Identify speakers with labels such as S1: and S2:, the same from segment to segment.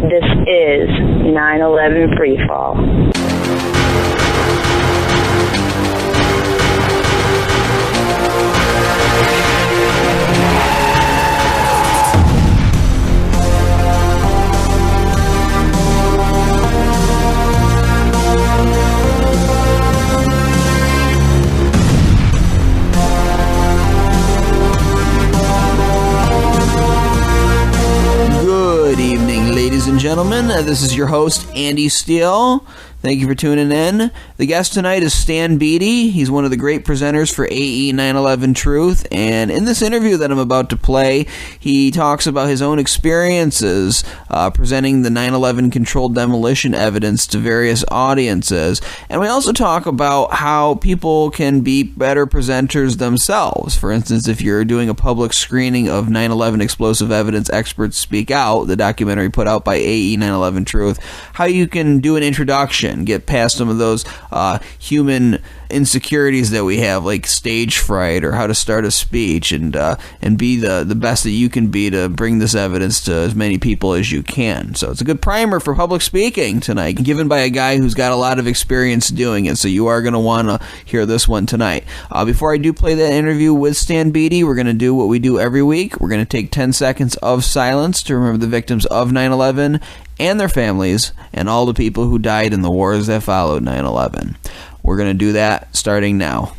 S1: This is 9/11 Freefall.
S2: Good evening, ladies and gentlemen. This is your host, Andy Steele. Thank you for tuning in. The guest tonight is Stan Beattie. He's one of the great presenters for AE 9/11 Truth, and in this interview that I'm about to play, he talks about his own experiences presenting the 9/11 controlled demolition evidence to various audiences, and we also talk about how people can be better presenters themselves. For instance, if you're doing a public screening of 9/11 Explosive Evidence Experts Speak Out, the documentary put out by AE 9/11 Truth, how you can do an introduction, get past some of those human insecurities that we have, like stage fright or how to start a speech, and be the best that you can be to bring this evidence to as many people as you can. So it's a good primer for public speaking tonight, given by a guy who's got a lot of experience doing it, so you are going to want to hear this one tonight. Before I do play that interview with Stan Beattie, we're going to do what we do every week. We're going to take 10 seconds of silence to remember the victims of 9/11 and their families, and all the people who died in the wars that followed 9/11. We're going to do that starting now.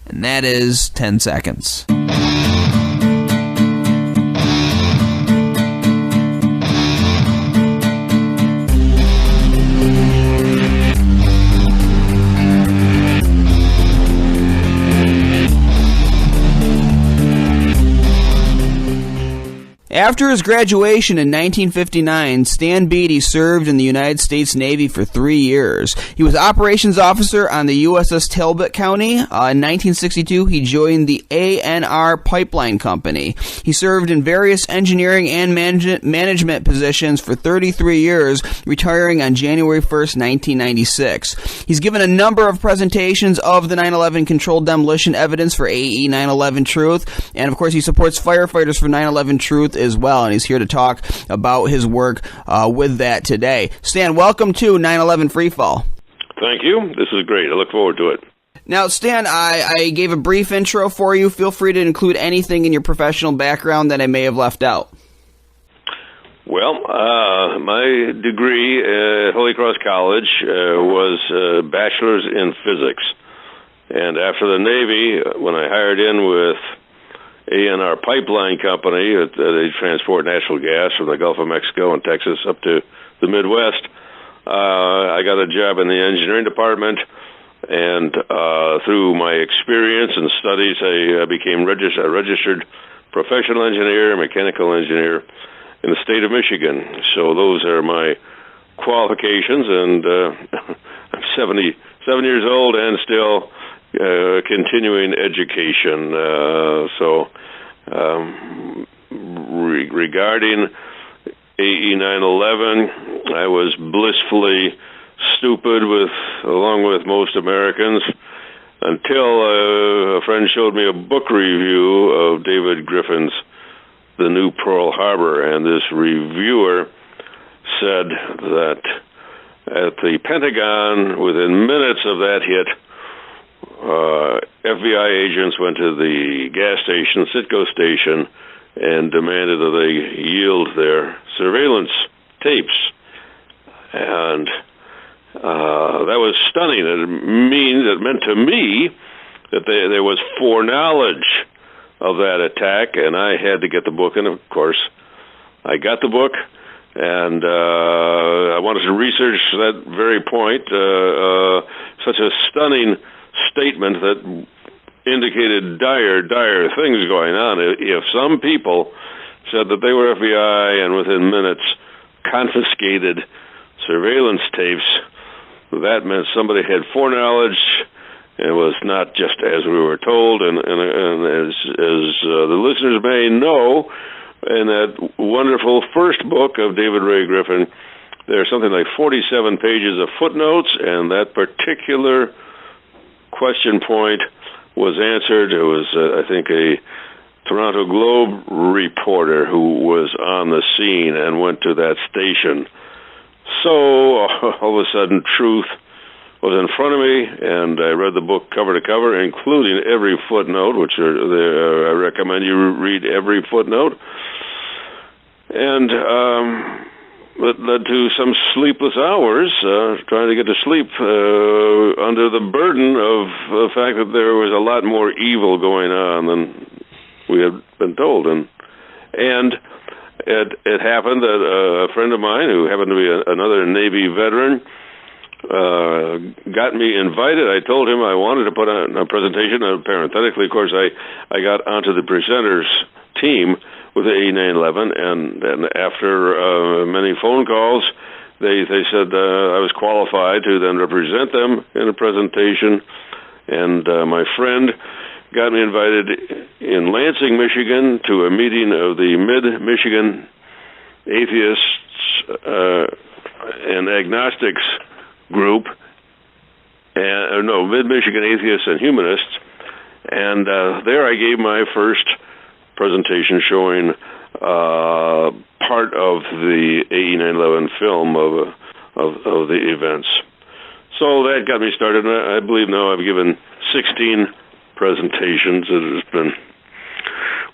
S2: And that is 10 seconds. After his graduation in 1959, Stan Beattie served in the United States Navy for 3 years. He was operations officer on the USS Talbot County. In 1962, he joined the ANR Pipeline Company. He served in various engineering and management positions for 33 years, retiring on January 1st, 1996. He's given a number of presentations of the 9/11 controlled demolition evidence for AE 9/11 Truth, and of course he supports firefighters for 9/11 Truth as well, and he's here to talk about his work with that today. Stan, welcome to 9/11 Freefall.
S3: Thank you. This is great. I look forward to it.
S2: Now, Stan, I gave a brief intro for you. Feel free to include anything in your professional background that I may have left out.
S3: Well, my degree at Holy Cross College was a bachelor's in physics. And after the Navy, when I hired in with ANR Pipeline Company, they transport natural gas from the Gulf of Mexico and Texas up to the Midwest, I got a job in the engineering department, and through my experience and studies, I became a registered professional engineer, mechanical engineer in the state of Michigan. So those are my qualifications, and I'm 77 years old and still continuing education. Regarding AE 9/11, I was blissfully stupid along with most Americans until a friend showed me a book review of David Griffin's The New Pearl Harbor, and this reviewer said that at the Pentagon, within minutes of that hit, FBI agents went to the gas station, Citgo station, and demanded that they yield their surveillance tapes. And that was stunning. It meant to me that there was foreknowledge of that attack, and I had to get the book. And of course, I got the book, and I wanted to research that very point. Such a stunning statement that indicated dire things going on. If some people said that they were FBI and within minutes confiscated surveillance tapes, that meant somebody had foreknowledge. It was not just as we were told, and as the listeners may know, in that wonderful first book of David Ray Griffin, There's something like 47 pages of footnotes, and that particular question point was answered. It was, I think, a Toronto Globe reporter who was on the scene and went to that station. So all of a sudden, truth was in front of me, and I read the book cover to cover, including every footnote, which I recommend you read every footnote. And it led to some sleepless hours trying to get to sleep under the burden of the fact that there was a lot more evil going on than we had been told. And it happened that a friend of mine, who happened to be another Navy veteran, got me invited. I told him I wanted to put on a presentation. Parenthetically, of course, I got onto the presenters team with the A911, and after many phone calls, they said I was qualified to then represent them in a presentation. And my friend got me invited in Lansing, Michigan, to a meeting of the Mid-Michigan Atheists and Agnostics group, Mid-Michigan Atheists and Humanists, and there I gave my first presentation showing part of the AE911 film of the events. So that got me started, and I believe now I've given 16 presentations. It has been,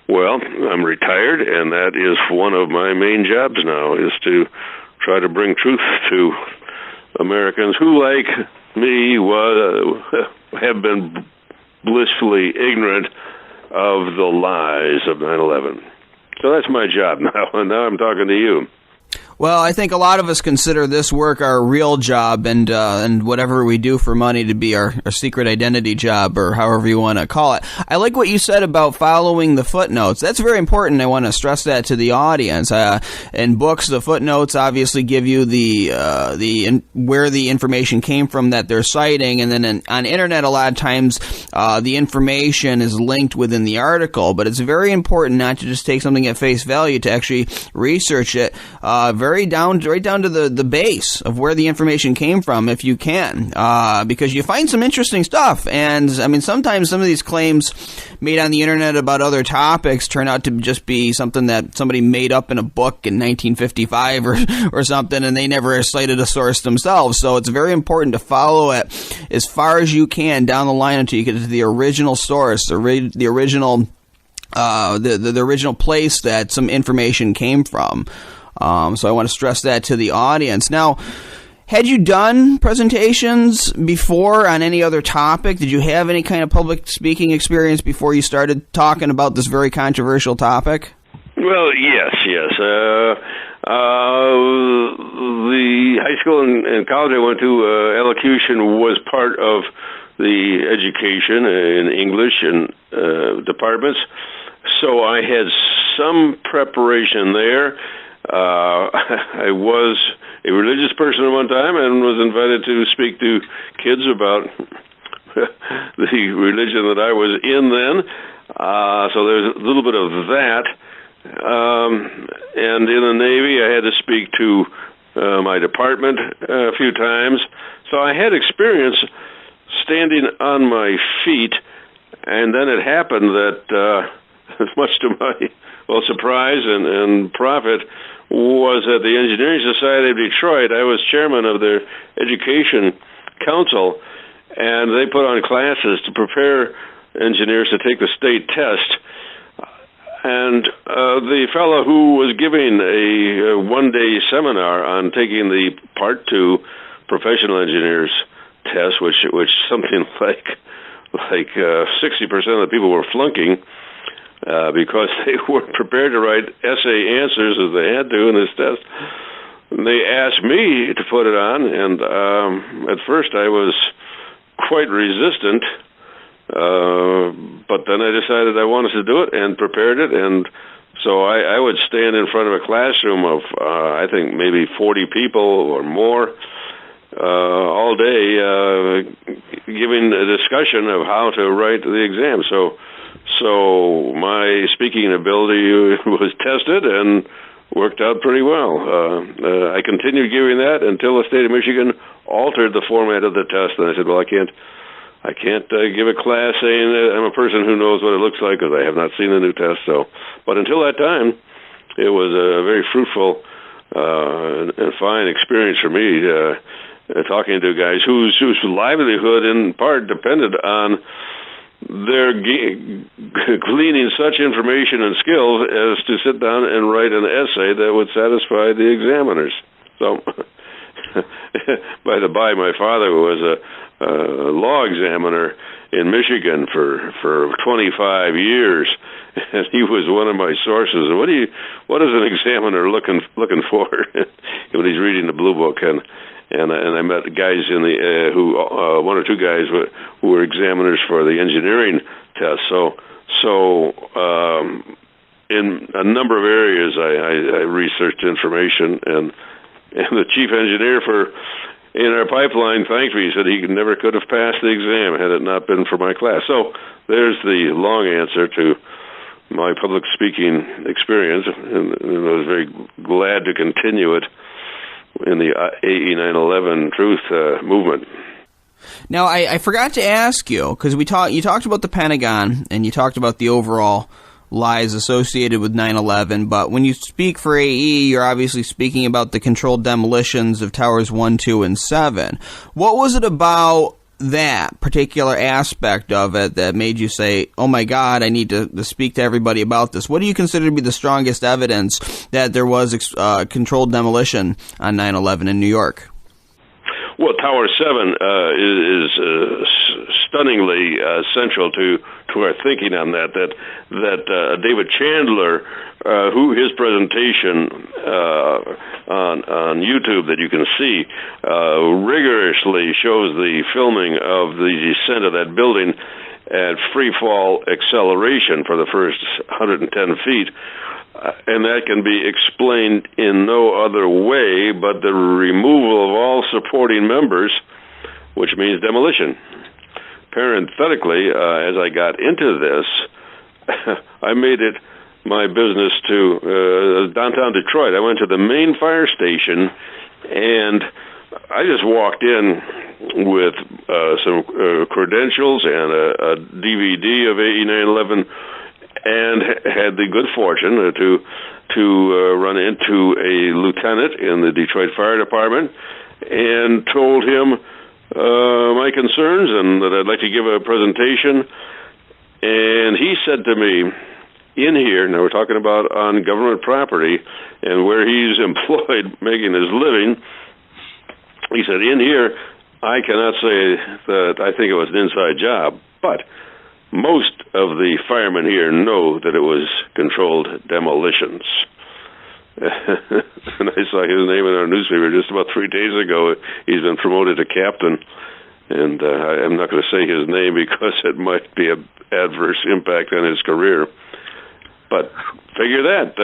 S3: well, I'm retired, and that is one of my main jobs now, is to try to bring truth to Americans who, like me, have been blissfully ignorant of the lies of 9/11. So that's my job now, and now I'm talking to you.
S2: Well, I think a lot of us consider this work our real job, and whatever we do for money to be our secret identity job, or however you want to call it. I like what you said about following the footnotes. That's very important. I want to stress that to the audience. In books, the footnotes obviously give you where the information came from that they're citing, and then on internet, a lot of times the information is linked within the article. But it's very important not to just take something at face value, to actually research it right down to the base of where the information came from, if you can, because you find some interesting stuff. And I mean, sometimes some of these claims made on the internet about other topics turn out to just be something that somebody made up in a book in 1955 or something, and they never cited a source themselves. So it's very important to follow it as far as you can down the line until you get to the original source, the original the original place that some information came from. So I want to stress that to the audience. Now, had you done presentations before on any other topic? Did you have any kind of public speaking experience before you started talking about this very controversial topic?
S3: Well, yes. The high school and college I went to, elocution was part of the education in English and departments, so I had some preparation there. I was a religious person at one time and was invited to speak to kids about the religion that I was in then. So there's a little bit of that. And in the Navy, I had to speak to my department a few times. So I had experience standing on my feet, and then it happened that, much to my surprise and profit, was at the Engineering Society of Detroit. I was chairman of their education council, and they put on classes to prepare engineers to take the state test. And the fellow who was giving a one-day seminar on taking the Part 2 professional engineers test, which something like 60% of the people were flunking, because they weren't prepared to write essay answers as they had to in this test. And they asked me to put it on, and at first I was quite resistant, but then I decided I wanted to do it and prepared it, and so I would stand in front of a classroom of, I think, maybe 40 people or more all day, giving a discussion of how to write the exam. So my speaking ability was tested, and worked out pretty well. I continued giving that until the state of Michigan altered the format of the test, and I said, well, I can't give a class saying that I'm a person who knows what it looks like because I have not seen the new test. So, but until that time, it was a very fruitful and fine experience for me, talking to guys whose livelihood in part depended on their gleaning such information and skills as to sit down and write an essay that would satisfy the examiners. So, by the by, my father was a law examiner in Michigan for 25 years, and he was one of my sources. What is an examiner looking for when he's reading the Blue Book? And I met guys in the one or two guys who were examiners for the engineering test. So in a number of areas, I researched information, and the chief engineer in our pipeline thanked me. He said he never could have passed the exam had it not been for my class. So there's the long answer to my public speaking experience, and I was very glad to continue it in the AE 9/11 truth movement.
S2: Now, I forgot to ask you, because you talked about the Pentagon, and you talked about the overall lies associated with 9/11, but when you speak for AE, you're obviously speaking about the controlled demolitions of Towers 1, 2, and 7. What was it about that particular aspect of it that made you say, oh my God, I need to speak to everybody about this? What do you consider to be the strongest evidence that there was controlled demolition on 9/11 in New York?
S3: Well, Tower 7 is stunningly central to our thinking on that David Chandler, who his presentation on YouTube that you can see rigorously shows the filming of the descent of that building at free fall acceleration for the first 110 feet. And that can be explained in no other way but the removal of all supporting members, which means demolition. Parenthetically, as I got into this, I made it my business to downtown Detroit. I went to the main fire station, and I just walked in with some credentials and a DVD of AE 9/11, and had the good fortune to run into a lieutenant in the Detroit Fire Department, and told him my concerns and that I'd like to give a presentation. And he said to me, in here, now we're talking about on government property and where he's employed making his living, he said, in here, I cannot say that I think it was an inside job, but most of the firemen here know that it was controlled demolitions. And I saw his name in our newspaper just about 3 days ago. He's been promoted to captain, and I'm not going to say his name because it might be an adverse impact on his career. But figure that.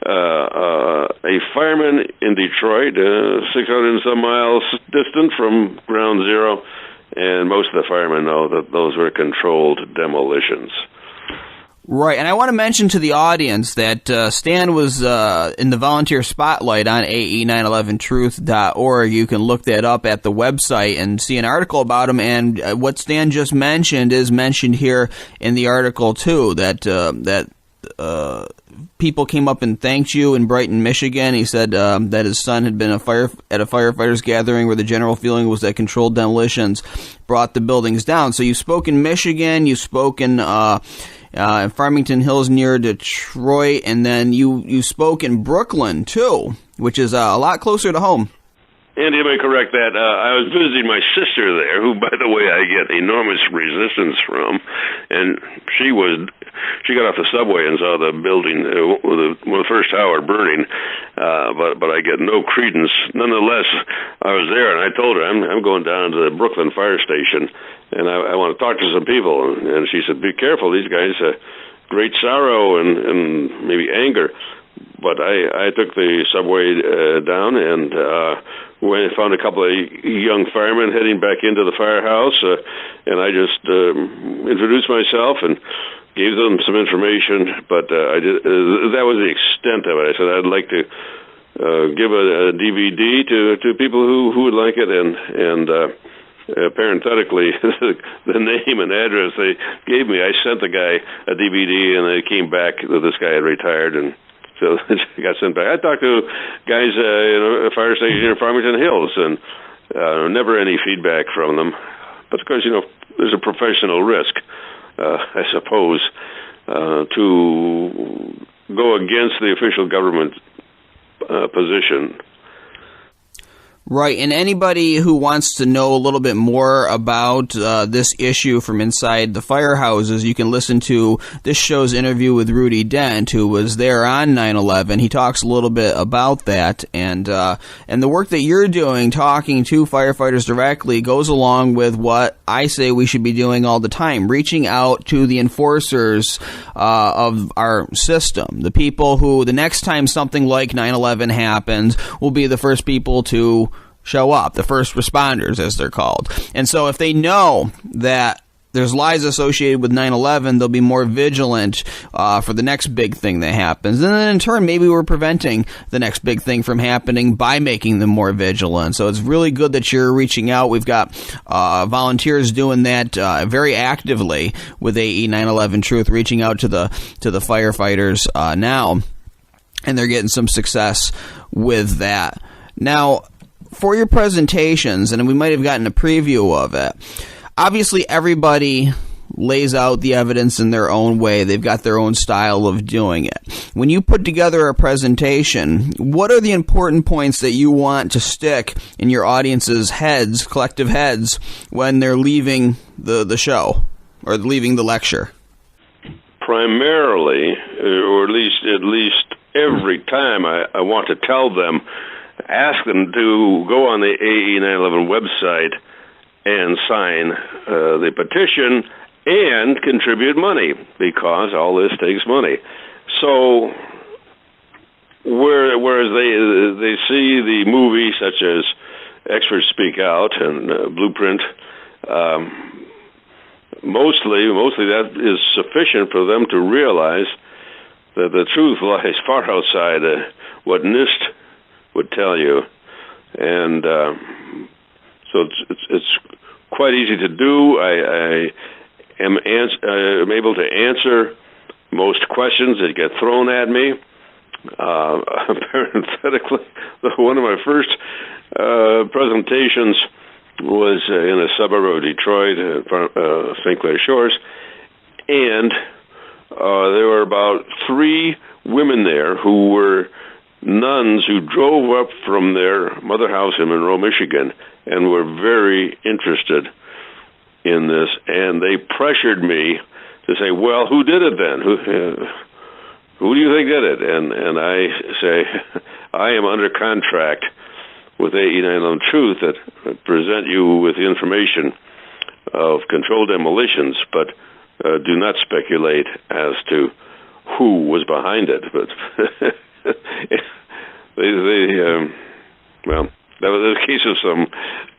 S3: A fireman in Detroit, 600 and some miles distant from ground zero, and most of the firemen know that those were controlled demolitions.
S2: Right, and I want to mention to the audience that Stan was in the volunteer spotlight on AE911truth.org. You can look that up at the website and see an article about him, and what Stan just mentioned is mentioned here in the article too, that people came up and thanked you in Brighton, Michigan. He said that his son had been at a firefighters gathering where the general feeling was that controlled demolitions brought the buildings down. So you spoke in Michigan, you spoke in Farmington Hills near Detroit, and then you spoke in Brooklyn too, which is a lot closer to home.
S3: Andy, you may correct that. I was visiting my sister there, who, by the way, I get enormous resistance from, and she got off the subway and saw the building, the first tower burning, but I get no credence. Nonetheless, I was there, and I told her, I'm going down to the Brooklyn fire station, and I want to talk to some people. And she said, be careful, these guys, great sorrow and maybe anger. But I took the subway down and found a couple of young firemen heading back into the firehouse, and I just introduced myself and gave them some information. But that was the extent of it. I said I'd like to give a DVD to people who would like it, and parenthetically, the name and address they gave me, I sent the guy a DVD, and they came back that this guy had retired, and so it got sent back. I talked to guys in a fire station in Farmington Hills, and never any feedback from them. But of course, there's a professional risk, I suppose, to go against the official government position.
S2: Right, and anybody who wants to know a little bit more about this issue from inside the firehouses, you can listen to this show's interview with Rudy Dent, who was there on 9/11. He talks a little bit about that, and the work that you're doing, talking to firefighters directly, goes along with what I say we should be doing all the time, reaching out to the enforcers of our system, the people who, the next time something like 9/11 happens, will be the first people to show up, the first responders, as they're called. And so if they know that there's lies associated with 9/11, they'll be more vigilant for the next big thing that happens. And then in turn, maybe we're preventing the next big thing from happening by making them more vigilant. So it's really good that you're reaching out. We've got volunteers doing that very actively with AE 9/11 Truth, reaching out to the firefighters now, and they're getting some success with that. Now, for your presentations, and we might have gotten a preview of it, obviously everybody lays out the evidence in their own way. They've got their own style of doing it. When you put together a presentation, what are the important points that you want to stick in your audience's heads, collective heads, when they're leaving the show or leaving the lecture?
S3: Primarily, or at least every time I want to tell them, ask them to go on the AE 9/11 website and sign the petition and contribute money, because all this takes money. So whereas they see the movie such as Experts Speak Out and Blueprint, mostly that is sufficient for them to realize that the truth lies far outside what NIST would tell you, and so it's quite easy to do. I am able to answer most questions that get thrown at me. Parenthetically, one of my first presentations was in a suburb of Detroit, St. Clair Shores, and there were about 3 women there who were nuns who drove up from their mother house in Monroe, Michigan, and were very interested in this, and they pressured me to say, well, who did it then? Who do you think did it? And I say, I am under contract with AE 9/11 Truth that present you with the information of controlled demolitions, but do not speculate as to who was behind it. But well, that was the case of some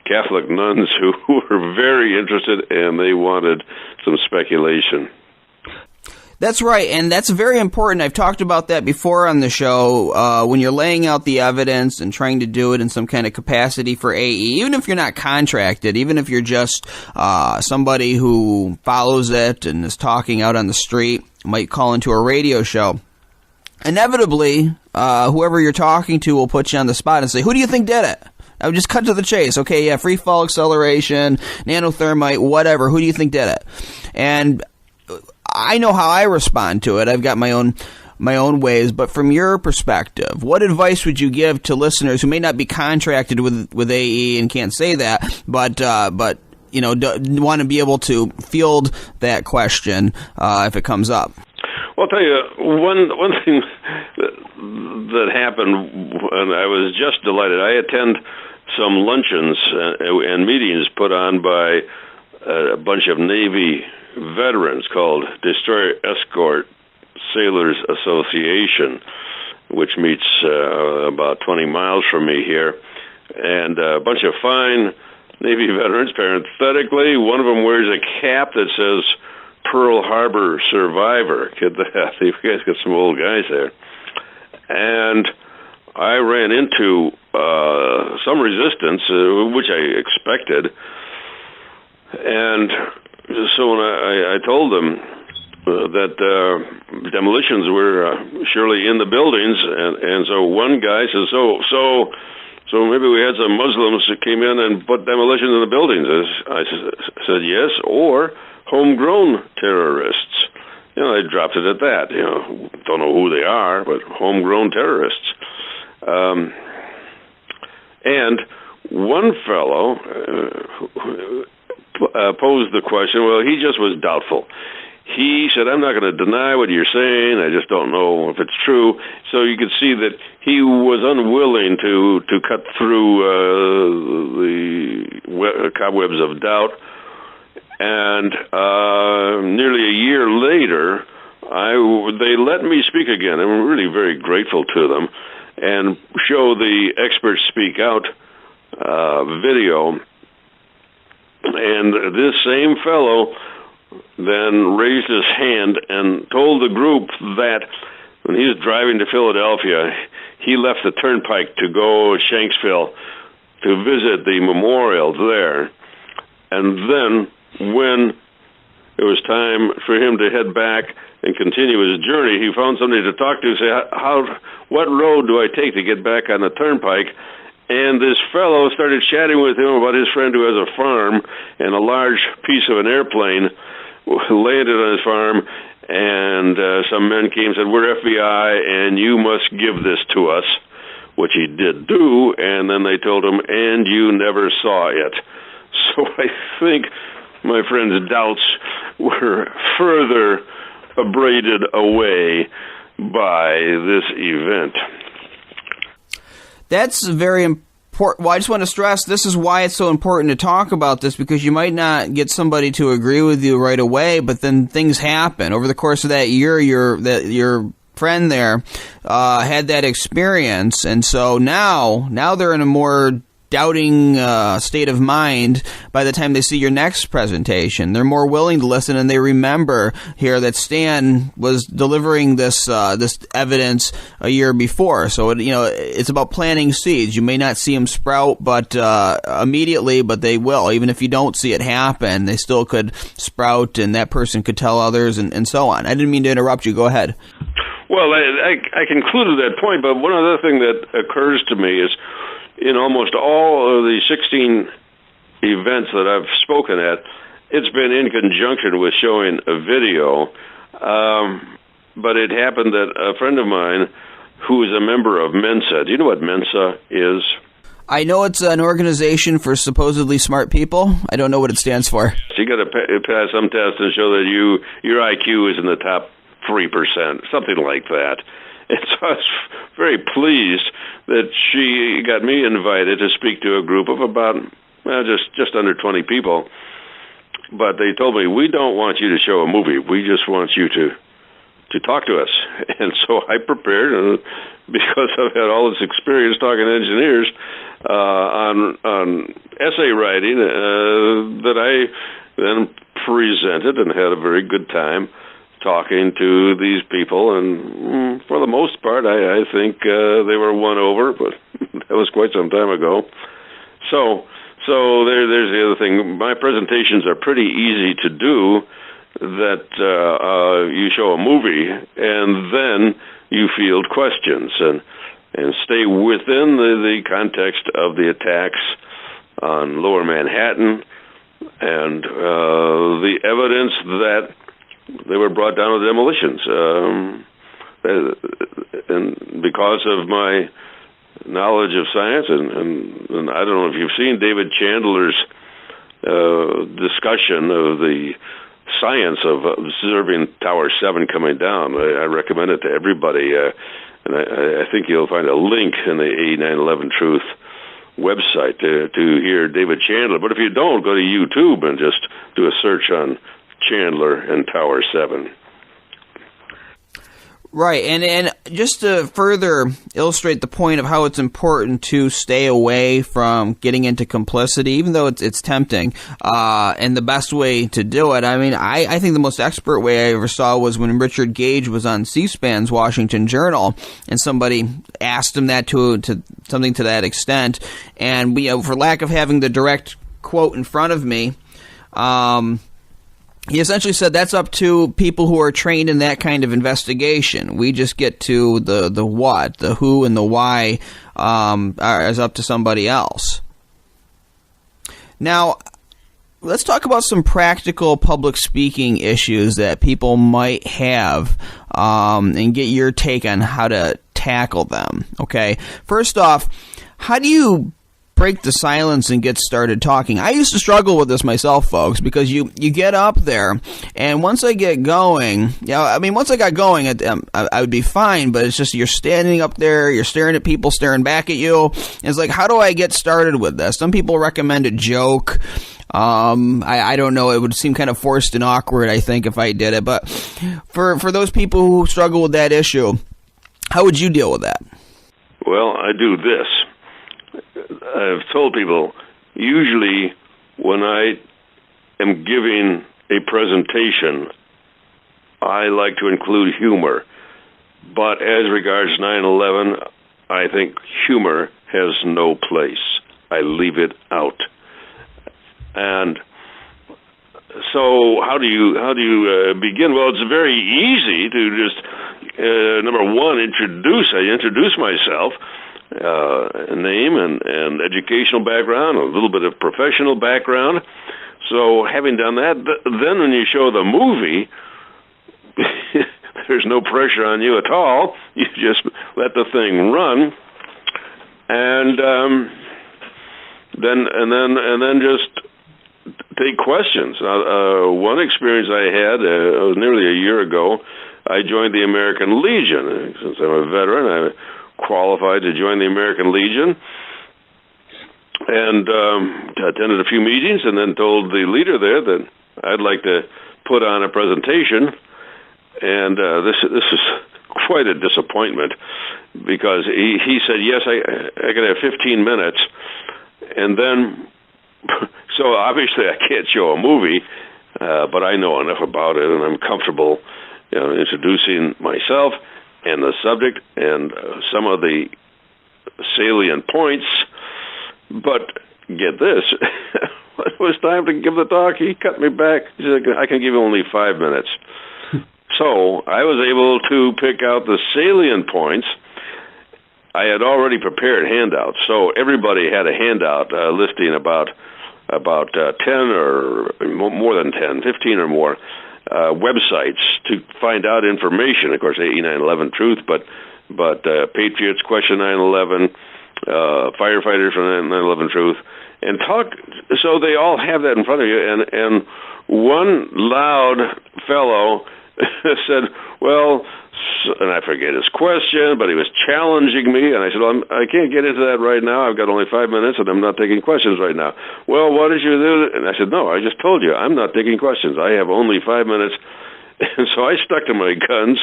S3: Catholic nuns who were very interested, and they wanted some speculation.
S2: That's right, and that's very important. I've talked about that before on the show. When you're laying out the evidence and trying to do it in some kind of capacity for AE, even if you're not contracted, even if you're just somebody who follows it and is talking out on the street, might call into a radio show, inevitably, whoever you're talking to will put you on the spot and say, who do you think did it? I would just cut to the chase. Okay, yeah, free fall acceleration, nanothermite, whatever. Who do you think did it? And I know how I respond to it. I've got my own ways. But from your perspective, what advice would you give to listeners who may not be contracted with AE and can't say that, but want to be able to field that question if it comes up?
S3: Well, I'll tell you one thing that happened, and I was just delighted. I attend some luncheons and meetings put on by a bunch of Navy veterans called Destroyer Escort Sailors Association, which meets about 20 miles from me here, and a bunch of fine Navy veterans. Parenthetically, one of them wears a cap that says Pearl Harbor Survivor. Kid that. You guys got some old guys there. And I ran into some resistance, which I expected. And so when I told them that demolitions were surely in the buildings, and so one guy says, so maybe we had some Muslims that came in and put demolitions in the buildings. I said yes, or homegrown terrorists. I dropped it at that. Don't know who they are, but homegrown terrorists. And one fellow posed the question. Well, he just was doubtful. He said, I'm not going to deny what you're saying. I just don't know if it's true. So you could see that he was unwilling to cut through the cobwebs of doubt. And nearly a year later, they let me speak again. I'm really very grateful to them, and show the Experts Speak Out video. And this same fellow then raised his hand and told the group that when he was driving to Philadelphia, he left the turnpike to go to Shanksville to visit the memorial there. And then when it was time for him to head back and continue his journey, he found somebody to talk to, say, what road do I take to get back on the turnpike? And this fellow started chatting with him about his friend who has a farm, and a large piece of an airplane landed on his farm, and some men came and said, we're FBI, and you must give this to us, which he did do, and then they told him, and you never saw it. So I think my friend's doubts were further abraded away by this event.
S2: That's very important. Well, I just want to stress this is why it's so important to talk about this, because you might not get somebody to agree with you right away, but then things happen. Over the course of that year, your friend there had that experience, and so now they're in a more doubting state of mind by the time they see your next presentation. They're more willing to listen, and they remember here that Stan was delivering this evidence a year before. So it's about planting seeds. You may not see them sprout, but immediately, but they will. Even if you don't see it happen, they still could sprout, and that person could tell others, and so on. I didn't mean to interrupt you. Go ahead.
S3: Well, I concluded that point, but one other thing that occurs to me is, in almost all of the 16 events that I've spoken at, it's been in conjunction with showing a video. But it happened that a friend of mine who is a member of Mensa, do you know what Mensa is?
S2: I know it's an organization for supposedly smart people. I don't know what it stands for.
S3: So you got to pass some test and show that your IQ is in the top 3%, something like that. And so I was very pleased that she got me invited to speak to a group of about just under 20 people. But they told me, we don't want you to show a movie. We just want you to talk to us. And so I prepared, because I've had all this experience talking to engineers on essay writing, that I then presented and had a very good time talking to these people, and for the most part, I think they were won over, but that was quite some time ago. So there's the other thing. My presentations are pretty easy to do, that you show a movie, and then you field questions, and stay within the context of the attacks on Lower Manhattan, and the evidence that they were brought down with demolitions. And because of my knowledge of science, and I don't know if you've seen David Chandler's discussion of the science of observing Tower 7 coming down. I recommend it to everybody, and I think you'll find a link in the A911 Truth website to hear David Chandler. But if you don't, go to YouTube and just do a search on Chandler and Tower 7.
S2: Right, and just to further illustrate the point of how it's important to stay away from getting into complicity, even though it's tempting, and the best way to do it, I mean, I think the most expert way I ever saw was when Richard Gage was on C-SPAN's Washington Journal, and somebody asked him that to something to that extent, and for lack of having the direct quote in front of me, he essentially said that's up to people who are trained in that kind of investigation. We just get to the what, the who, and the why is up to somebody else. Now, let's talk about some practical public speaking issues that people might have and get your take on how to tackle them. Okay, first off, how do you break the silence and get started talking? I used to struggle with this myself, folks, because you get up there, and once I get going, once I got going, I would be fine, but it's just you're standing up there, you're staring at people staring back at you, and it's like, how do I get started with this? Some people recommend a joke. I don't know, it would seem kind of forced and awkward, I think, if I did it, but for those people who struggle with that issue, how would you deal with that?
S3: Well, I do this. I've told people, usually when I am giving a presentation, I like to include humor. But as regards 9/11, I think humor has no place. I leave it out. And so how do you begin? Well, it's very easy to just, number one, I introduce myself, a name and educational background, a little bit of professional background. So having done that, then when you show the movie, there's no pressure on you at all. You just let the thing run, and then just take questions. One experience I had was nearly a year ago. I joined the American Legion. Since I'm a veteran, I qualified to join the American Legion, and attended a few meetings, and then told the leader there that I'd like to put on a presentation. And this is quite a disappointment, because he said, yes, I can have 15 minutes, and then so obviously I can't show a movie, but I know enough about it, and I'm comfortable introducing myself and the subject and some of the salient points. But get this, when it was time to give the talk, he cut me back. He said, I can give you only 5 minutes. So I was able to pick out the salient points. I had already prepared handouts, so everybody had a handout listing about 10 or more than 10, 15 or more websites to find out information. Of course, AE 9/11 Truth, but Patriots Question 9/11, Firefighters from 9/11 Truth, and talk. So they all have that in front of you. And one loud fellow said, well, and I forget his question, but he was challenging me, and I said, well, I can't get into that right now. I've got only 5 minutes, and I'm not taking questions right now. Well, what did you do? And I said, no, I just told you, I'm not taking questions. I have only 5 minutes. And so I stuck to my guns,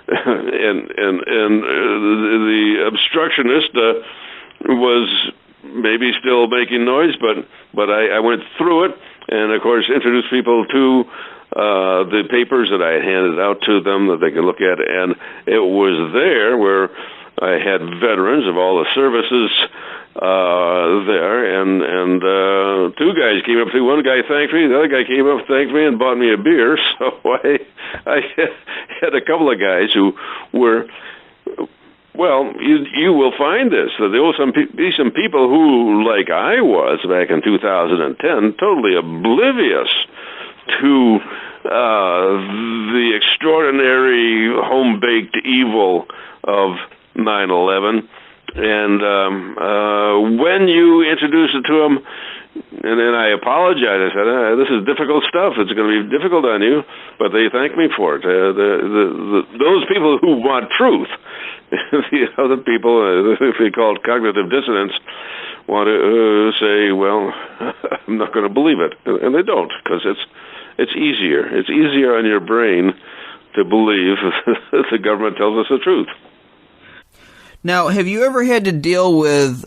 S3: and the obstructionist was maybe still making noise, but I went through it, and of course introduced people to the papers that I had handed out to them that they could look at, and it was there where I had veterans of all the services there, and two guys came up to me. One guy thanked me, the other guy came up, thanked me, and bought me a beer. So I had a couple of guys who were, well, you will find this, that there will be some people who, like I was back in 2010, totally oblivious to the extraordinary home-baked evil of 9/11. And when you introduce it to them, and then I apologized. I said, this is difficult stuff. It's going to be difficult on you, but they thank me for it. Those people who want truth, the other people, if they call it cognitive dissonance, want to say, well, I'm not going to believe it. And they don't, because it's easier. It's easier on your brain to believe the government tells us the truth.
S2: Now, have you ever had to deal with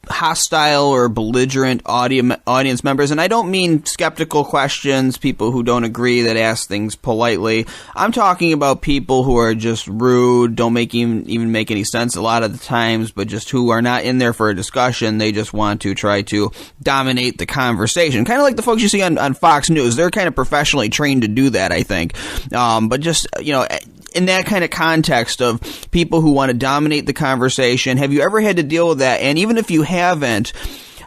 S2: hostile or belligerent audience members? And I don't mean skeptical questions, people who don't agree that ask things politely. I'm talking about people who are just rude, don't even make any sense a lot of the times, but just who are not in there for a discussion. They just want to try to dominate the conversation. Kind of like the folks you see on Fox News. They're kind of professionally trained to do that, I think. But just, in that kind of context of people who want to dominate the conversation, have you ever had to deal with that? And even if you haven't,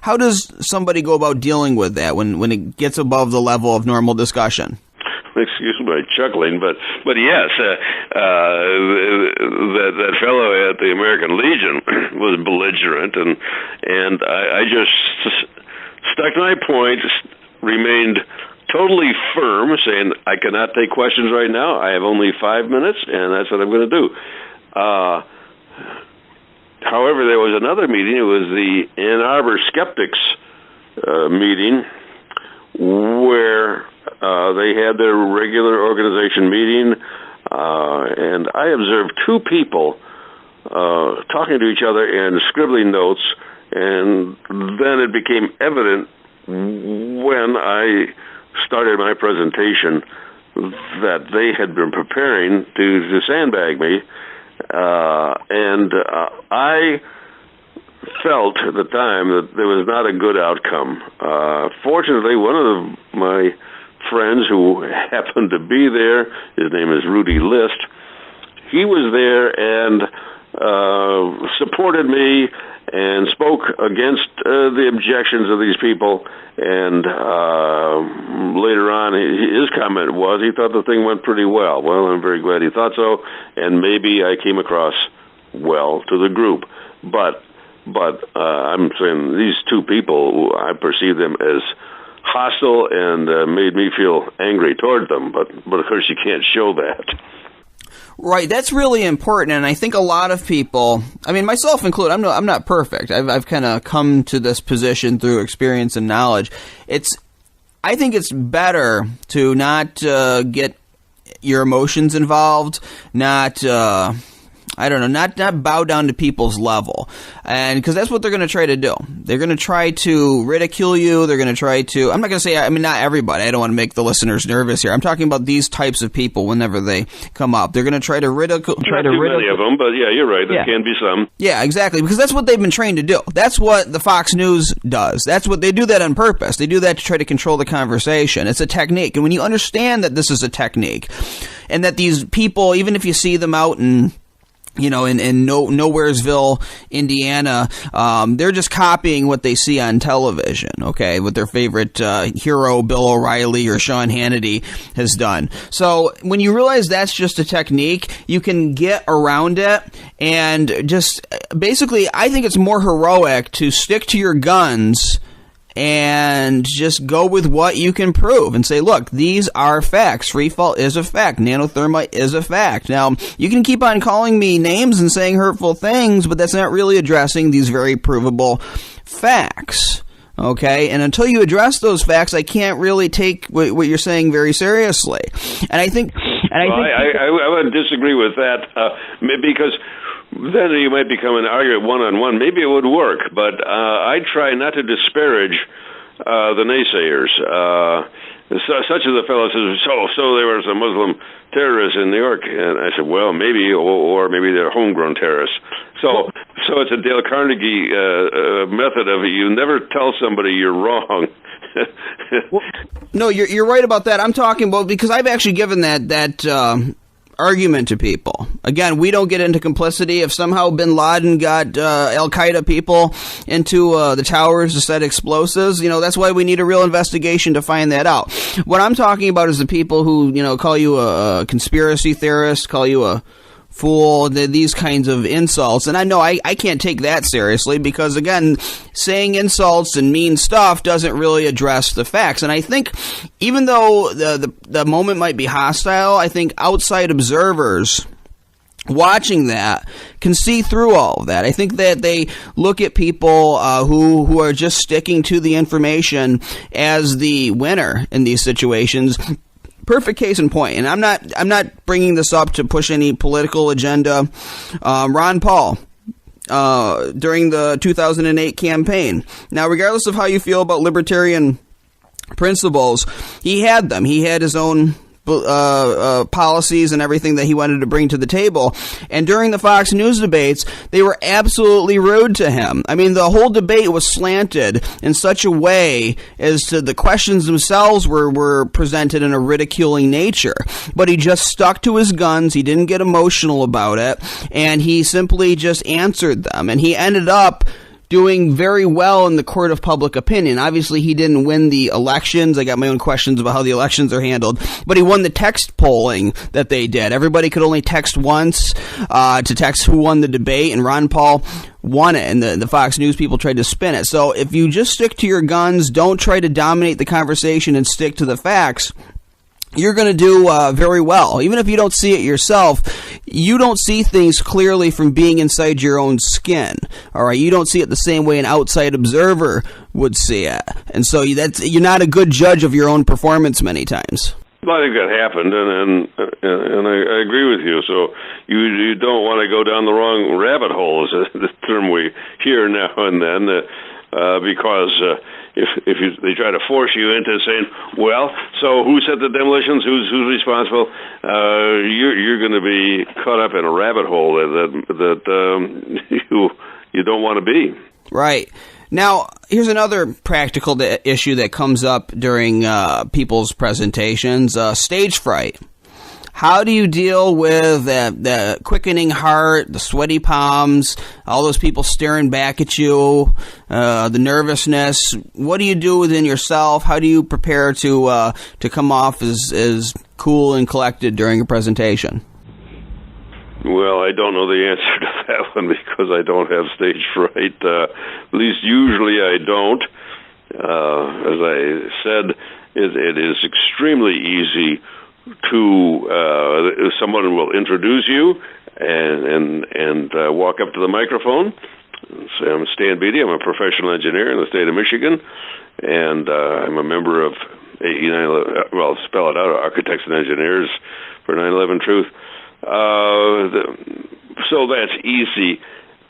S2: how does somebody go about dealing with that when it gets above the level of normal discussion?
S3: Excuse my chuckling, but yes, that fellow at the American Legion was belligerent, and I just stuck to my point, remained totally firm, saying, I cannot take questions right now. I have only 5 minutes, and that's what I'm going to do. However, there was another meeting. It was the Ann Arbor Skeptics meeting, where they had their regular organization meeting, and I observed two people talking to each other and scribbling notes, and then it became evident when I started my presentation that they had been preparing to sandbag me, and I felt at the time that there was not a good outcome. Fortunately, one of my friends who happened to be there, his name is Rudy List, he was there and supported me and spoke against the objections of these people, and later on his comment was he thought the thing went pretty well. Well, I'm very glad he thought so, and maybe I came across well to the group. But I'm saying these two people, I perceive them as hostile and made me feel angry toward them, but of course you can't show that.
S2: Right, that's really important, and I think a lot of people, I mean, myself included, I'm not perfect. I've kind of come to this position through experience and knowledge. I think it's better to not get your emotions involved, not bow down to people's level. And because that's what they're going to try to do. They're going to try to ridicule you. They're going to try to, I'm not going to say, not everybody. I don't want to make the listeners nervous here. I'm talking about these types of people whenever they come up. They're going to try to ridicule.
S3: Not too many of them, but yeah, you're right. There can be some.
S2: Yeah, exactly. Because that's what they've been trained to do. That's what the Fox News does. They do that on purpose. They do that to try to control the conversation. It's a technique. And when you understand that this is a technique and that these people, even if you see them out in Nowheresville, Indiana, they're just copying what they see on television, okay, what their favorite hero, Bill O'Reilly or Sean Hannity, has done. So when you realize that's just a technique, you can get around it and just basically, I think it's more heroic to stick to your guns and just go with what you can prove and say, look, these are facts. Free fall is a fact. Nanothermite is a fact. Now, you can keep on calling me names and saying hurtful things, but that's not really addressing these very provable facts. Okay? And until you address those facts, I can't really take what you're saying very seriously. And I think...
S3: I would disagree with that, because then you might become an argument one-on-one. Maybe it would work, but I try not to disparage the naysayers. Such as the fellow says, so there was a Muslim terrorist in New York, and I said, well, maybe, or maybe they're homegrown terrorists. So it's a Dale Carnegie method of you never tell somebody you're wrong.
S2: Well, no, you're right about that. I'm talking about, because I've actually given that argument to people. Again, we don't get into complicity. If somehow bin Laden got Al-Qaeda people into the towers to set explosives, that's why we need a real investigation to find that out. What I'm talking about is the people who, call you a conspiracy theorist, call you a fool, these kinds of insults. And I know I can't take that seriously because, again, saying insults and mean stuff doesn't really address the facts. And I think even though the moment might be hostile, I think outside observers watching that can see through all of that. I think that they look at people who are just sticking to the information as the winner in these situations. Perfect case in point, and I'm not bringing this up to push any political agenda. Ron Paul, during the 2008 campaign. Now, regardless of how you feel about libertarian principles, he had them. He had his own policies and everything that he wanted to bring to the table. And during the Fox News debates, they were absolutely rude to him. I mean, the whole debate was slanted in such a way as to the questions themselves were presented in a ridiculing nature. But he just stuck to his guns. He didn't get emotional about it. And he simply just answered them. And he ended up doing very well in the court of public opinion. Obviously, he didn't win the elections. I got my own questions about how the elections are handled. But he won the text polling that they did. Everybody could only text once to text who won the debate, and Ron Paul won it, and the Fox News people tried to spin it. So if you just stick to your guns, don't try to dominate the conversation and stick to the facts, you're going to do very well. Even if you don't see it yourself, you don't see things clearly from being inside your own skin. All right, you don't see it the same way an outside observer would see it, and so you're not a good judge of your own performance many times.
S3: Well, I think that happened, and I agree with you. So you don't want to go down the wrong rabbit hole, is the term we hear now and then, because if they try to force you into saying, well, so who set the demolitions? Who's responsible? You're going to be caught up in a rabbit hole that you don't want to be.
S2: Right. Now, here's another practical issue that comes up during people's presentations: stage fright. How do you deal with the quickening heart, the sweaty palms, all those people staring back at you, the nervousness? What do you do within yourself? How do you prepare to come off as cool and collected during a presentation?
S3: Well, I don't know the answer to that one because I don't have stage fright. At least usually I don't. As I said, it is extremely easy to someone will introduce you and walk up to the microphone and say, I'm Stan Beattie, I'm a professional engineer in the state of Michigan, and I'm a member of AE911, well, spell it out, Architects and Engineers for 9/11 Truth. So that's easy,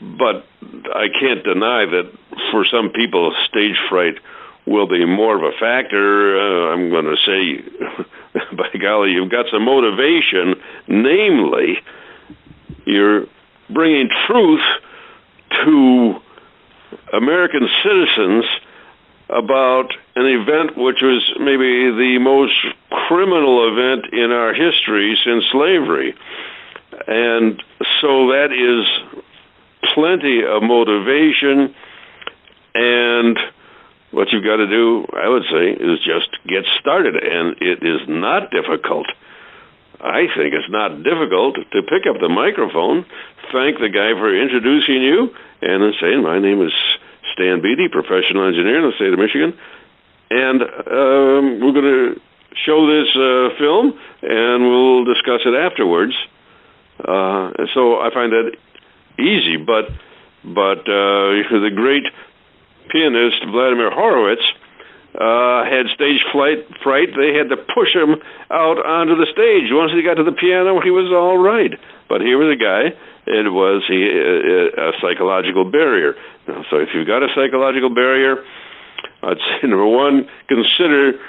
S3: but I can't deny that for some people stage fright will be more of a factor. I'm going to say, by golly, you've got some motivation, namely, you're bringing truth to American citizens about an event which was maybe the most criminal event in our history since slavery. And so that is plenty of motivation, and what you've got to do, I would say, is just get started. And it is not difficult. I think it's not difficult to pick up the microphone, thank the guy for introducing you, and then say, my name is Stan Beattie, professional engineer in the state of Michigan, and we're going to show this film, and we'll discuss it afterwards. So I find that easy, but the great pianist Vladimir Horowitz had stage fright. They had to push him out onto the stage. Once he got to the piano, he was all right. But here was a guy, it was a psychological barrier. So if you've got a psychological barrier, I'd say, number one, consider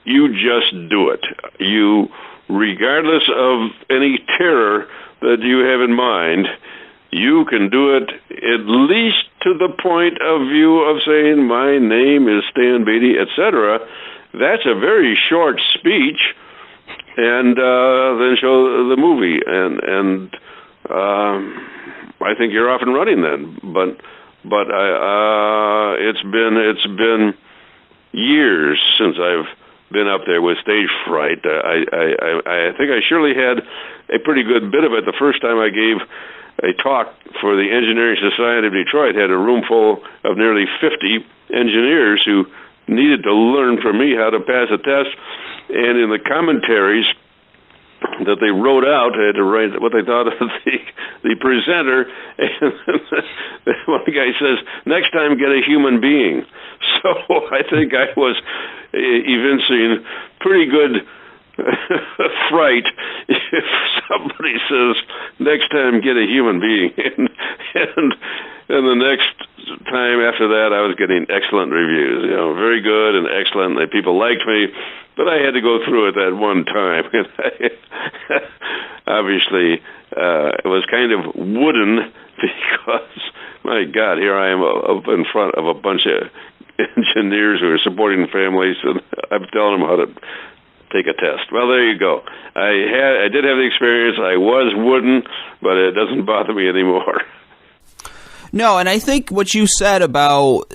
S3: you just do it. You, regardless of any terror that you have in mind, you can do it at least to the point of view of saying, my name is Stan Beattie, etc. That's a very short speech, and then show the movie, and I think you're off and running then. But it's been years since I've been up there with stage fright. I think I surely had a pretty good bit of it the first time I gave a talk for the Engineering Society of Detroit. Had a room full of nearly 50 engineers who needed to learn from me how to pass a test, and in the commentaries that they wrote out, I had to write what they thought of the presenter, and one guy says, next time get a human being. So I think I was evincing pretty good fright if somebody says, next time get a human being. And the next time after that, I was getting excellent reviews, very good and excellent. And people liked me, but I had to go through it that one time. And obviously, it was kind of wooden because, my God, here I am up in front of a bunch of engineers who are supporting families, and I'm telling them how to take a test. Well, there you go. I did have the experience. I was wooden, but it doesn't bother me anymore.
S2: No, and I think what you said about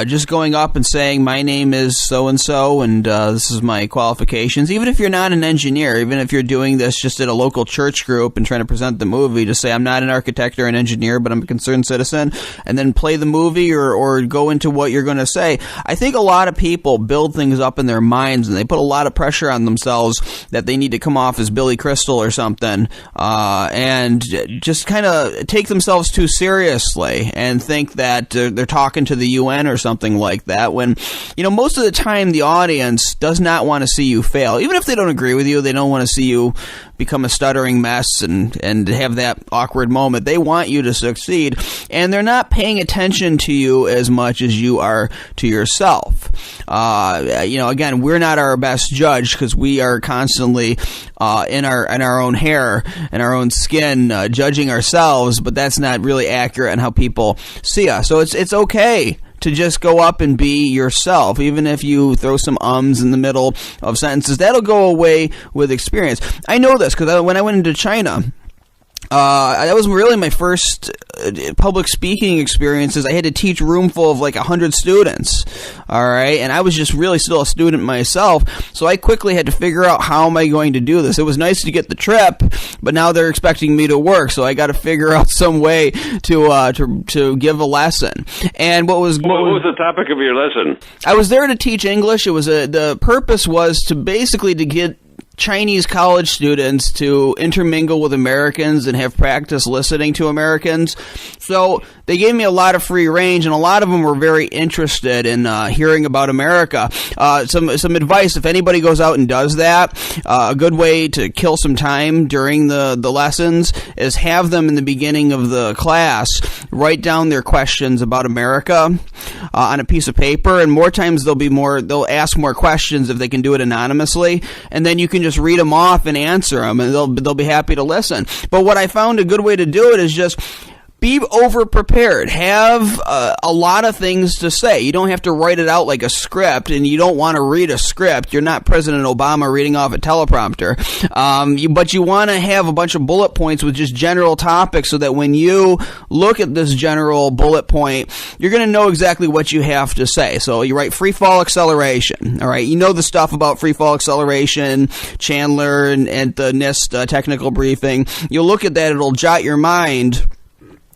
S2: just going up and saying, my name is so-and-so, and this is my qualifications, even if you're not an engineer, even if you're doing this just at a local church group and trying to present the movie, just say, I'm not an architect or an engineer, but I'm a concerned citizen, and then play the movie or go into what you're going to say. I think a lot of people build things up in their minds, and they put a lot of pressure on themselves that they need to come off as Billy Crystal or something, and just kind of take themselves too seriously and think that they're talking to the UN or something like that, when, most of the time the audience does not want to see you fail. Even if they don't agree with you, they don't want to see you become a stuttering mess and have that awkward moment. They want you to succeed, and they're not paying attention to you as much as you are to yourself. Again, we're not our best judge because we are constantly in our own hair and our own skin judging ourselves, but that's not really accurate on how people see us. So it's okay to just go up and be yourself, even if you throw some ums in the middle of sentences. That'll go away with experience. I know this because when I went into China, that was really my first public speaking experiences. I had to teach a room full of like 100 students, all right? And I was just really still a student myself, so I quickly had to figure out, how am I going to do this? It was nice to get the trip, but now they're expecting me to work, so I got to figure out some way to give a lesson. And what was
S3: the topic of your lesson?
S2: I was there to teach English. It was the purpose was to basically to get Chinese college students to intermingle with Americans and have practice listening to Americans. So they gave me a lot of free range, and a lot of them were very interested in hearing about America. Some advice, if anybody goes out and does that, a good way to kill some time during the lessons is have them in the beginning of the class write down their questions about America on a piece of paper, and more times they'll ask more questions if they can do it anonymously, and then you can just read them off and answer them, and they'll be happy to listen. But what I found a good way to do it is just be over-prepared. Have a lot of things to say. You don't have to write it out like a script, and you don't want to read a script. You're not President Obama reading off a teleprompter. But you want to have a bunch of bullet points with just general topics so that when you look at this general bullet point, you're going to know exactly what you have to say. So you write free fall acceleration. All right, you know the stuff about free fall acceleration, Chandler and the NIST technical briefing. You'll look at that, it'll jot your mind,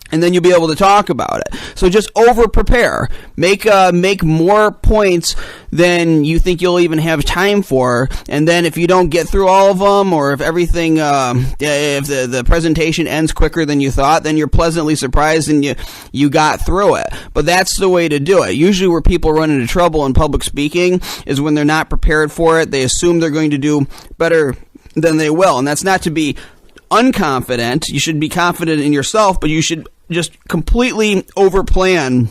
S2: and then you'll be able to talk about it. So just over-prepare. Make more points than you think you'll even have time for. And then if you don't get through all of them, or if everything, if the presentation ends quicker than you thought, then you're pleasantly surprised and you got through it. But that's the way to do it. Usually where people run into trouble in public speaking is when they're not prepared for it. They assume they're going to do better than they will. And that's not to be unconfident. You should be confident in yourself, but you should just completely overplan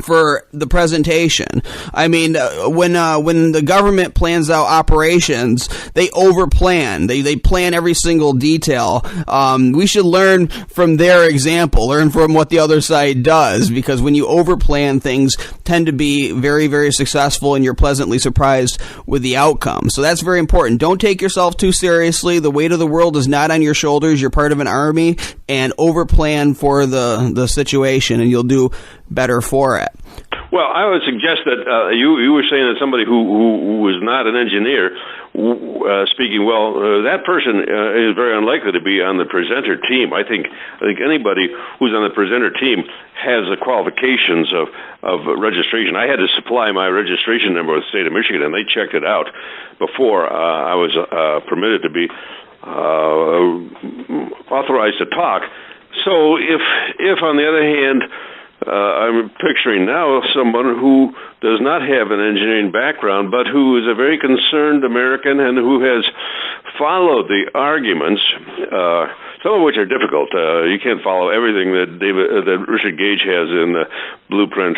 S2: for the presentation. I mean, when the government plans out operations, they overplan. They plan every single detail. We should learn from their example, learn from what the other side does, because when you overplan, things tend to be very, very successful, and you're pleasantly surprised with the outcome. So that's very important. Don't take yourself too seriously. The weight of the world is not on your shoulders. You're part of an army, and overplan for the situation, and you'll do better for it.
S3: Well, I would suggest that you were saying that somebody who was not an engineer speaking well, that person is very unlikely to be on the presenter team. I think anybody who's on the presenter team has the qualifications of registration. I had to supply my registration number with the state of Michigan, and they checked it out before I was permitted to be authorized to talk. So if on the other hand, I'm picturing now someone who does not have an engineering background, but who is a very concerned American and who has followed the arguments, some of which are difficult. You can't follow everything that Richard Gage has in the blueprint,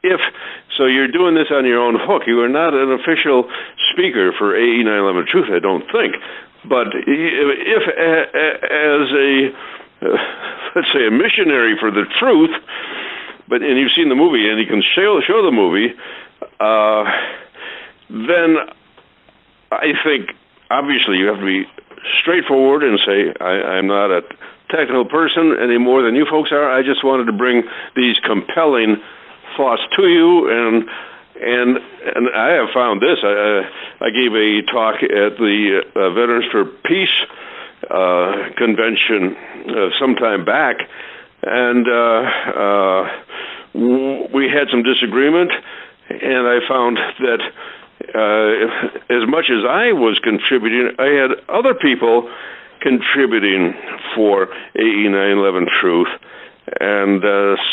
S3: if so, you're doing this on your own hook. You are not an official speaker for AE 9/11 Truth, I don't think. But if as a let's say a missionary for the truth, and you've seen the movie and you can show the movie, then I think obviously you have to be straightforward and say, I'm not a technical person any more than you folks are. I just wanted to bring these compelling thoughts to you, and I have found this. I gave a talk at the Veterans for Peace convention some time back, and we had some disagreement, and I found that as much as I was contributing, I had other people contributing for AE 9/11 Truth, and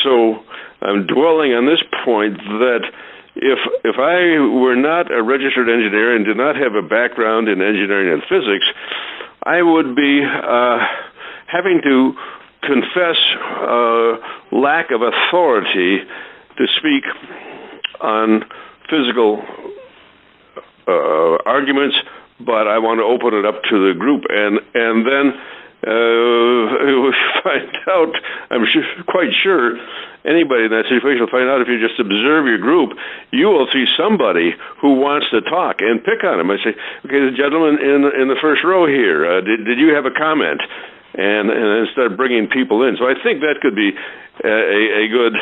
S3: so I'm dwelling on this point that if I were not a registered engineer and did not have a background in engineering and physics, I would be having to confess lack of authority to speak on physical arguments, but I want to open it up to the group, and then we'll find out, I'm quite sure anybody in that situation will find out if you just observe your group, you will see somebody who wants to talk and pick on them. I say, okay, the gentleman in the first row here, did you have a comment? And start bringing people in. So I think that could be a good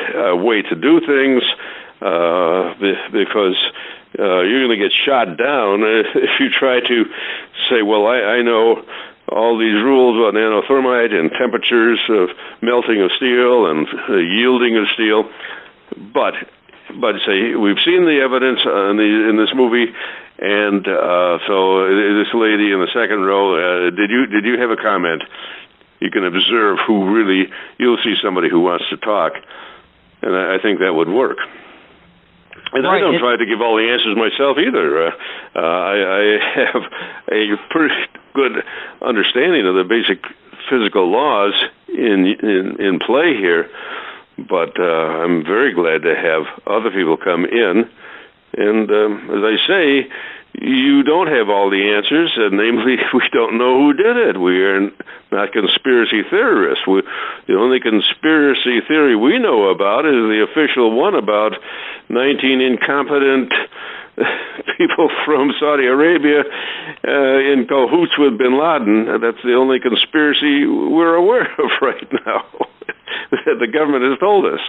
S3: way to do things, because you're going to get shot down if you try to say, well, I know all these rules about nanothermite and temperatures of melting of steel and yielding of steel, but say we've seen the evidence in this movie, and so this lady in the second row, did you have a comment? You can observe who really, you'll see somebody who wants to talk, and I think that would work. And right. I don't try to give all the answers myself either. I have a pretty good understanding of the basic physical laws in play here, but I'm very glad to have other people come in. And as I say, you don't have all the answers, and namely, we don't know who did it. We are not conspiracy theorists. The only conspiracy theory we know about is the official one about 19 incompetent people from Saudi Arabia in cahoots with bin Laden. That's the only conspiracy we're aware of right now that the government has told us.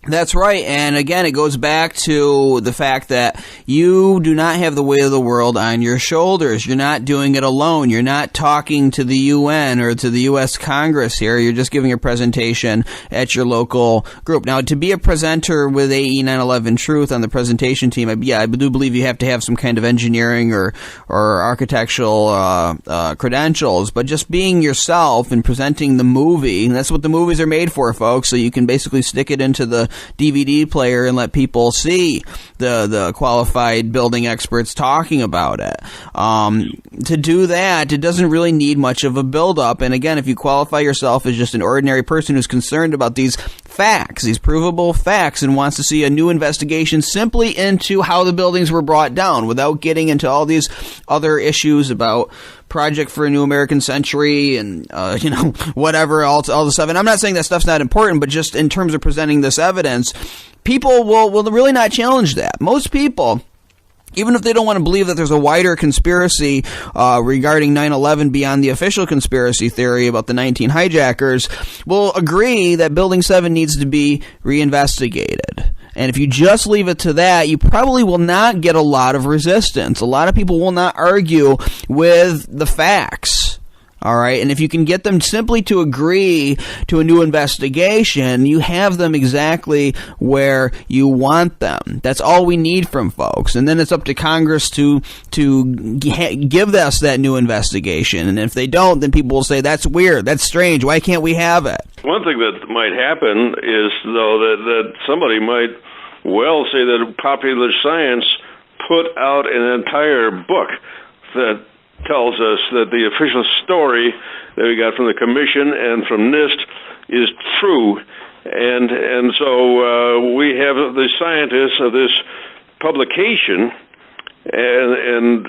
S2: That's right, and again, it goes back to the fact that you do not have the weight of the world on your shoulders. You're not doing it alone. You're not talking to the UN or to the U.S. Congress here. You're just giving a presentation at your local group. Now, to be a presenter with AE 9/11 Truth on the presentation team, I do believe you have to have some kind of engineering or architectural credentials, but just being yourself and presenting the movie, and that's what the movies are made for, folks, so you can basically stick it into the DVD player and let people see the qualified building experts talking about it. To do that, it doesn't really need much of a build-up. And again, if you qualify yourself as just an ordinary person who's concerned about these facts, these provable facts, and wants to see a new investigation simply into how the buildings were brought down without getting into all these other issues about Project for a New American Century and, whatever, all the stuff. And I'm not saying that stuff's not important, but just in terms of presenting this evidence, people will really not challenge that. Most people, even if they don't want to believe that there's a wider conspiracy regarding 9/11 beyond the official conspiracy theory about the 19 hijackers, will agree that Building 7 needs to be reinvestigated. And if you just leave it to that, you probably will not get a lot of resistance. A lot of people will not argue with the facts. All right. And if you can get them simply to agree to a new investigation, you have them exactly where you want them. That's all we need from folks. And then it's up to Congress to give us that new investigation. And if they don't, then people will say, that's weird. That's strange. Why can't we have it?
S3: One thing that might happen is, though, that somebody might well say that Popular Science put out an entire book that tells us that the official story that we got from the Commission and from NIST is true. And so we have the scientists of this publication and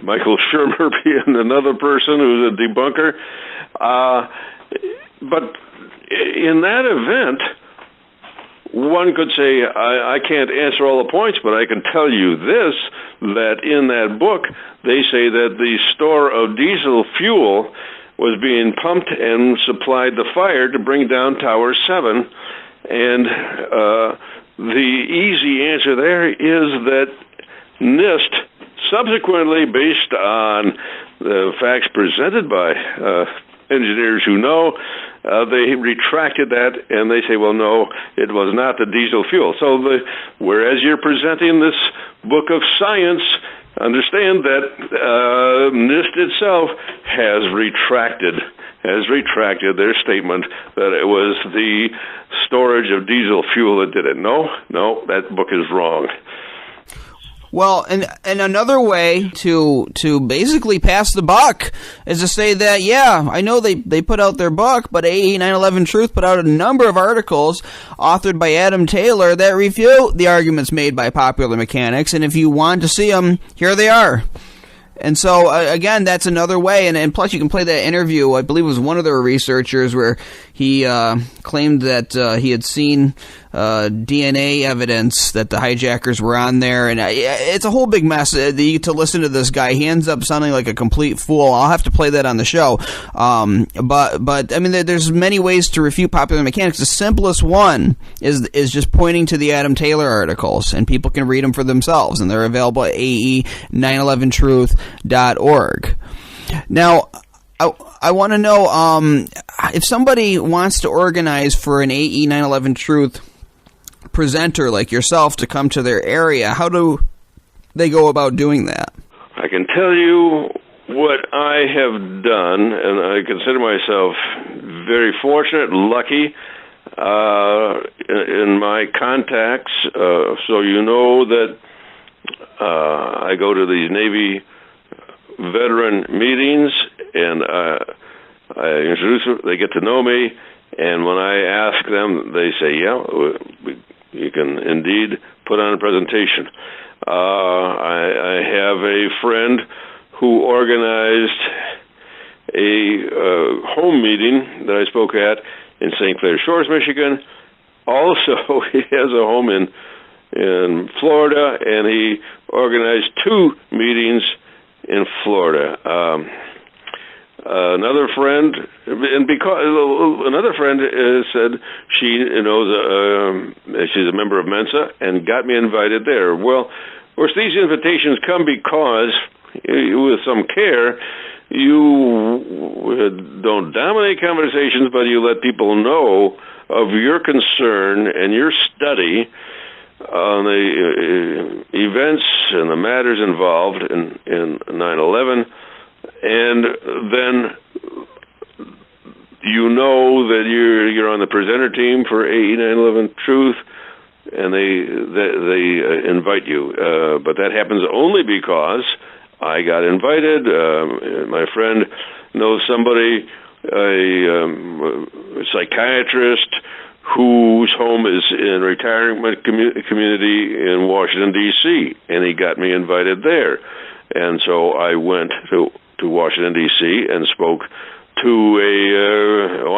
S3: Michael Shermer being another person who's a debunker. But in that event, one could say, I can't answer all the points, but I can tell you this, that in that book, they say that the store of diesel fuel was being pumped and supplied the fire to bring down Tower 7. And the easy answer there is that NIST, subsequently, based on the facts presented by engineers who know, they retracted that, and they say, well, no, it was not the diesel fuel. So whereas you're presenting this book of science, understand that NIST itself has retracted their statement that it was the storage of diesel fuel that did it. No, that book is wrong.
S2: Well, and another way to basically pass the buck is to say that, yeah, I know they put out their book, but AE 9/11 Truth put out a number of articles authored by Adam Taylor that refute the arguments made by Popular Mechanics, and if you want to see them, here they are. And so, again, that's another way. And plus, you can play that interview. I believe it was one of their researchers where he claimed that he had seen DNA evidence that the hijackers were on there. And it's a whole big mess to listen to this guy. He ends up sounding like a complete fool. I'll have to play that on the show. But I mean, there's many ways to refute Popular Mechanics. The simplest one is just pointing to the Adam Taylor articles, and people can read them for themselves. And they're available at AE911truth.org. Now, I want to know if somebody wants to organize for an AE 9/11 Truth presenter like yourself to come to their area, how do they go about doing that?
S3: I can tell you what I have done, and I consider myself very fortunate, lucky in my contacts. So you know that I go to these Navy veteran meetings, and I introduce them. They get to know me, and when I ask them, they say, yeah, you can indeed put on a presentation. I have a friend who organized a home meeting that I spoke at in St. Clair Shores, Michigan. Also, he has a home in Florida, and he organized 2 meetings in Florida. Another friend, and because another friend said she knows she's a member of Mensa and got me invited there. Well, of course, these invitations come because, with some care, you don't dominate conversations, but you let people know of your concern and your study on the events and the matters involved in 9/11, and then you know that you're on the presenter team for AE 9/11 Truth, and they invite you. But that happens only because I got invited. My friend knows somebody, a psychiatrist whose home is in a retirement community in Washington, D.C., and he got me invited there. And so I went to Washington, D.C., and spoke to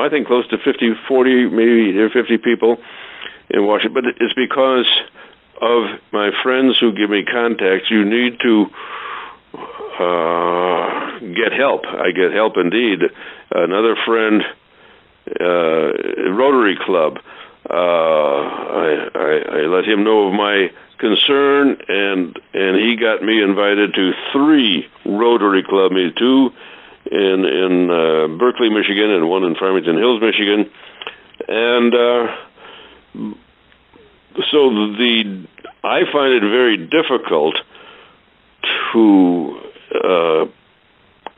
S3: I think close to 40, maybe 50 people in Washington. But it's because of my friends who give me contacts. You need to get help. I get help indeed. Another friend, Rotary Club, I let him know of my concern, and he got me invited to 3 Rotary Club meetings, 2 in Berkeley, Michigan, and one in Farmington Hills, Michigan. And so I find it very difficult to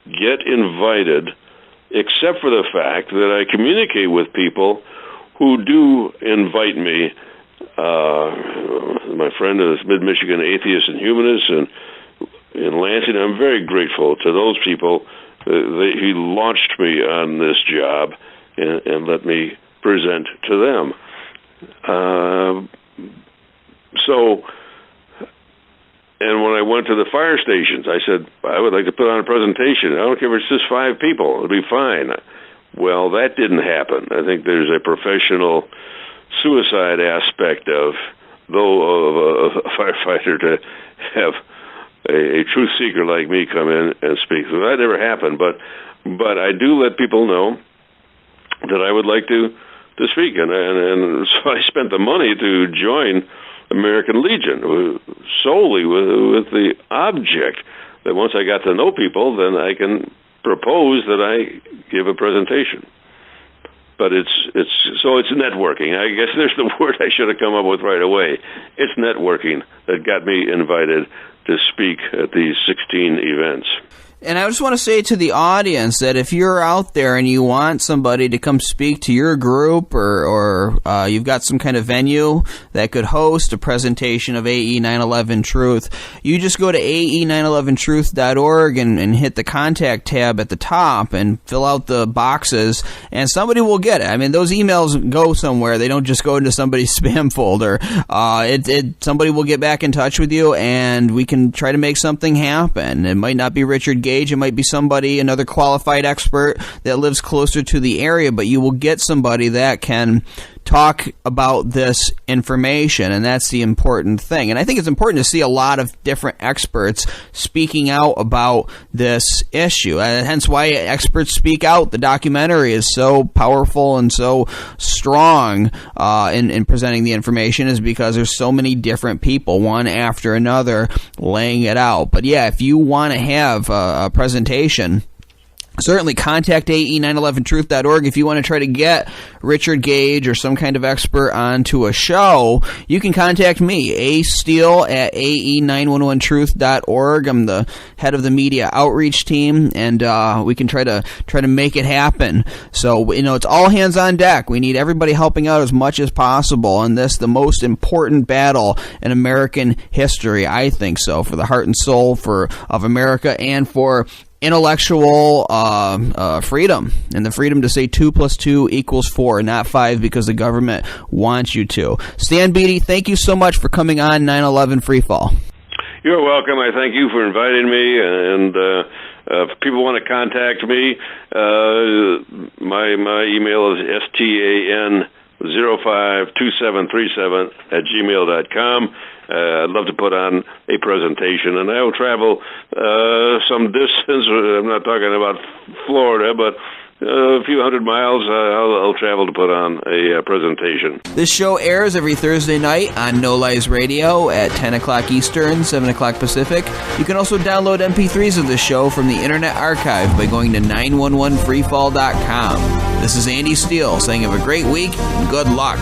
S3: get invited, except for the fact that I communicate with people who do invite me. My friend is Mid-Michigan Atheist and Humanist, and in Lansing, I'm very grateful to those people. He launched me on this job and let me present to them. And when I went to the fire stations, I said, I would like to put on a presentation. I don't care if it's just 5 people. It'll be fine. Well, that didn't happen. I think there's a professional suicide aspect of a firefighter to have a truth seeker like me come in and speak. So that never happened. But I do let people know that I would like to speak. And so I spent the money to join American Legion solely with the object that once I got to know people, then I can propose that I give a presentation. But it's networking. I guess there's the word I should have come up with right away. It's networking that got me invited to speak at these 16 events.
S2: And I just want to say to the audience that if you're out there and you want somebody to come speak to your group or you've got some kind of venue that could host a presentation of AE 9/11 Truth, you just go to ae911truth.org and hit the contact tab at the top and fill out the boxes, and somebody will get it. I mean, those emails go somewhere. They don't just go into somebody's spam folder. Somebody will get back in touch with you, and we can try to make something happen. It might not be Richard Gage. It might be somebody, another qualified expert that lives closer to the area, but you will get somebody that can talk about this information, and that's the important thing. And I think it's important to see a lot of different experts speaking out about this issue, and hence why Experts Speak Out, the documentary, is so powerful and so strong in presenting the information, is because there's so many different people, one after another, laying it out. But yeah, if you want to have a presentation, certainly contact ae911truth.org. If you want to try to get Richard Gage or some kind of expert onto a show, you can contact me, A. Steele at ae911truth.org. I'm the head of the media outreach team, and we can try to make it happen. So, it's all hands on deck. We need everybody helping out as much as possible on this, the most important battle in American history, I think so, for the heart and soul of America and for intellectual freedom and the freedom to say 2 + 2 = 4, not 5 because the government wants you to. Stan Beattie, thank you so much for coming on 9/11 Freefall.
S3: You're welcome. I thank you for inviting me, and if people want to contact me, my email is stan052737 @gmail.com. I'd love to put on a presentation, and I will travel some distance. I'm not talking about Florida, but a few hundred miles. I'll travel to put on a presentation.
S2: This show airs every Thursday night on No Lies Radio at 10 o'clock Eastern, 7 o'clock Pacific. You can also download MP3s of the show from the Internet Archive by going to 911freefall.com. This is Andy Steele saying have a great week and good luck.